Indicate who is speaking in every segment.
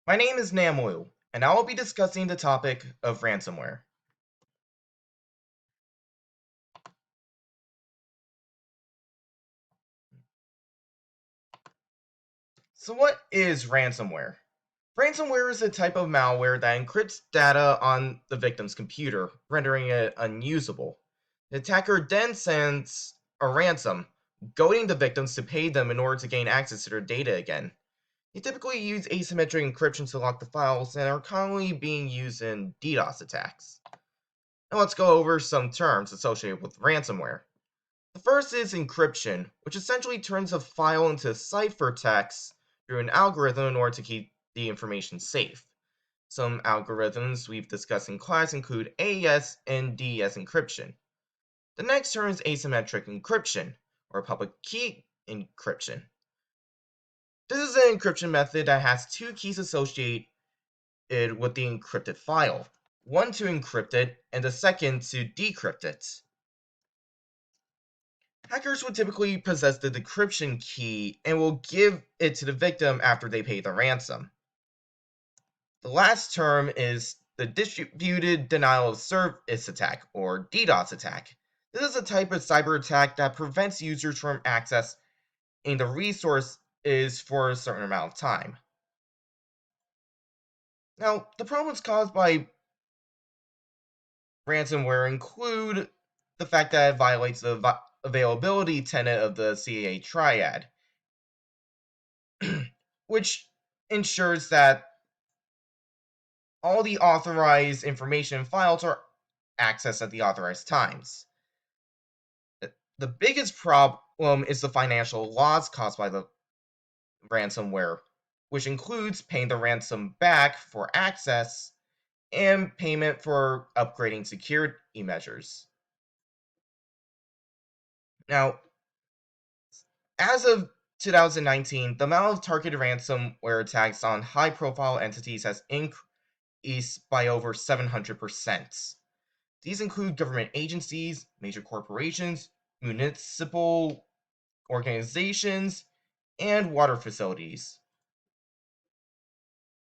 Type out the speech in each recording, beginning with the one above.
Speaker 1: My name is Namu, and I will be discussing the topic of ransomware. So what is ransomware? Ransomware is a type of malware that encrypts data on the victim's computer, rendering it unusable. The attacker then sends a ransom, goading the victims to pay them in order to gain access to their data again. They typically use asymmetric encryption to lock the files and are commonly being used in DDoS attacks. Now let's go over some terms associated with ransomware. The first is encryption, which essentially turns a file into ciphertext through an algorithm in order to keep the information safe. Some algorithms we've discussed in class include AES and DES encryption. The next term is asymmetric encryption, or public key encryption. This is an encryption method that has two keys associated with the encrypted file, one to encrypt it and the second to decrypt it. Hackers would typically possess the decryption key and will give it to the victim after they pay the ransom. The last term is the distributed denial of service attack, or DDoS attack. This is a type of cyber attack that prevents users from accessing the resources for a certain amount of time. Now, the problems caused by ransomware include the fact that it violates the availability tenet of the CAA triad, which ensures that all the authorized information files are accessed at the authorized times. The biggest problem is the financial loss caused by the ransomware, which includes paying the ransom back for access and payment for upgrading security measures. Now, as of 2019, the amount of targeted ransomware attacks on high-profile entities has increased by over 700%. These include government agencies, major corporations, municipal organizations, and water facilities.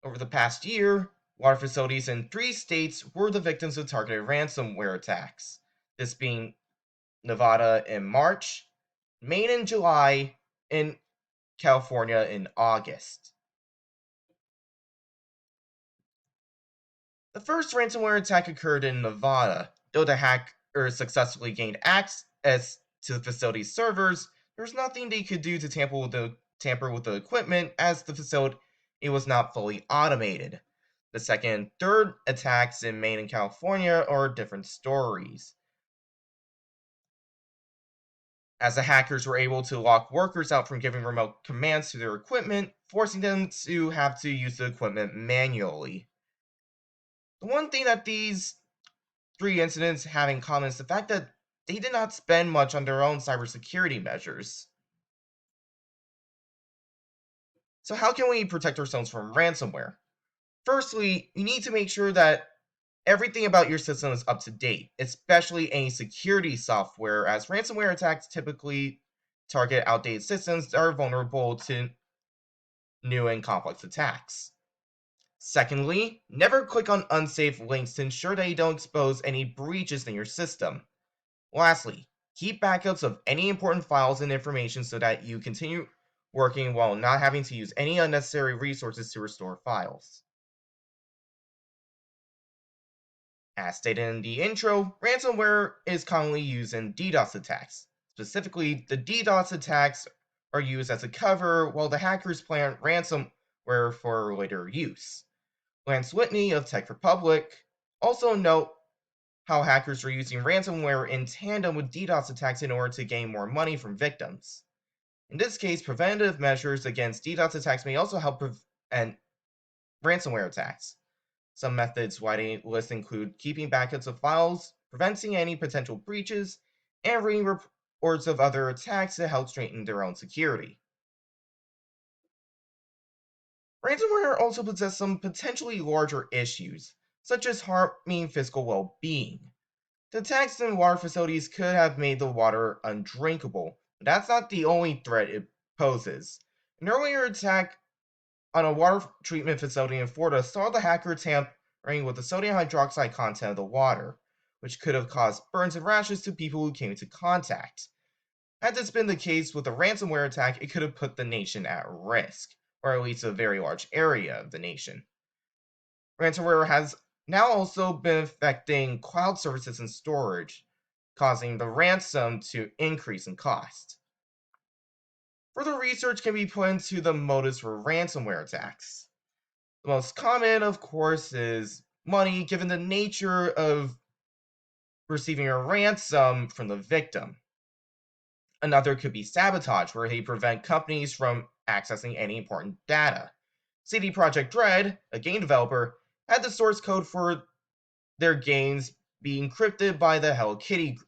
Speaker 1: Over the past year, water facilities in 3 states were the victims of targeted ransomware attacks, this being Nevada in March, Maine in July, and California in August. The first ransomware attack occurred in Nevada. Though the hackers successfully gained access to the facility's servers, there was nothing they could do to tamper with the equipment, as the facility was not fully automated. The second and third attacks in Maine and California are different stories, as the hackers were able to lock workers out from giving remote commands to their equipment, forcing them to have to use the equipment manually. The one thing that these 3 incidents have in common is the fact that they did not spend much on their own cybersecurity measures. So how can we protect ourselves from ransomware? Firstly, you need to make sure that everything about your system is up to date, especially any security software, as ransomware attacks typically target outdated systems that are vulnerable to new and complex attacks. Secondly, never click on unsafe links to ensure that you don't expose any breaches in your system. Lastly, keep backups of any important files and information so that you continue working while not having to use any unnecessary resources to restore files. As stated in the intro, ransomware is commonly used in DDoS attacks. Specifically, the DDoS attacks are used as a cover while the hackers plan ransomware for later use. Lance Whitney of Tech Republic also note how hackers are using ransomware in tandem with DDoS attacks in order to gain more money from victims. In this case, preventative measures against DDoS attacks may also help prevent ransomware attacks. Some methods widely list include keeping backups of files, preventing any potential breaches, and reading reports of other attacks to help strengthen their own security. Ransomware also possesses some potentially larger issues, such as harming physical well-being. The attacks in water facilities could have made the water undrinkable, but that's not the only threat it poses. An earlier attack on a water treatment facility in Florida saw the hacker tampering with the sodium hydroxide content of the water, which could have caused burns and rashes to people who came into contact. Had this been the case with a ransomware attack, it could have put the nation at risk, or at least a very large area of the nation. Ransomware has now also been affecting cloud services and storage, causing the ransom to increase in cost. Further research can be put into the motives for ransomware attacks. The most common, of course, is money, given the nature of receiving a ransom from the victim. Another could be sabotage, where they prevent companies from accessing any important data. CD Projekt Red, a game developer, had the source code for their games be encrypted by the Hello Kitty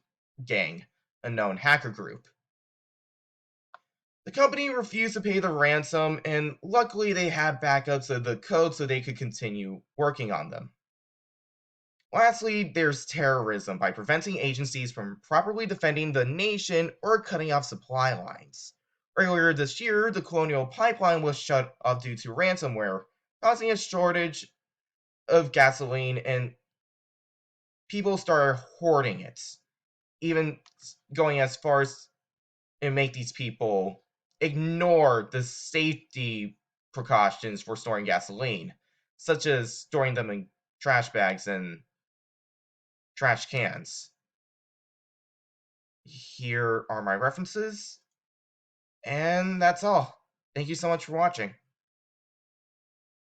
Speaker 1: gang, a known hacker group. The company refused to pay the ransom, and luckily they had backups of the code so they could continue working on them. Lastly, there's terrorism by preventing agencies from properly defending the nation or cutting off supply lines. Earlier this year, the Colonial Pipeline was shut off due to ransomware, causing a shortage of gasoline, and people started hoarding it, even going as far as to make these people ignore the safety precautions for storing gasoline, such as storing them in trash bags and trash cans. Here are my references, and that's all. Thank you so much for watching.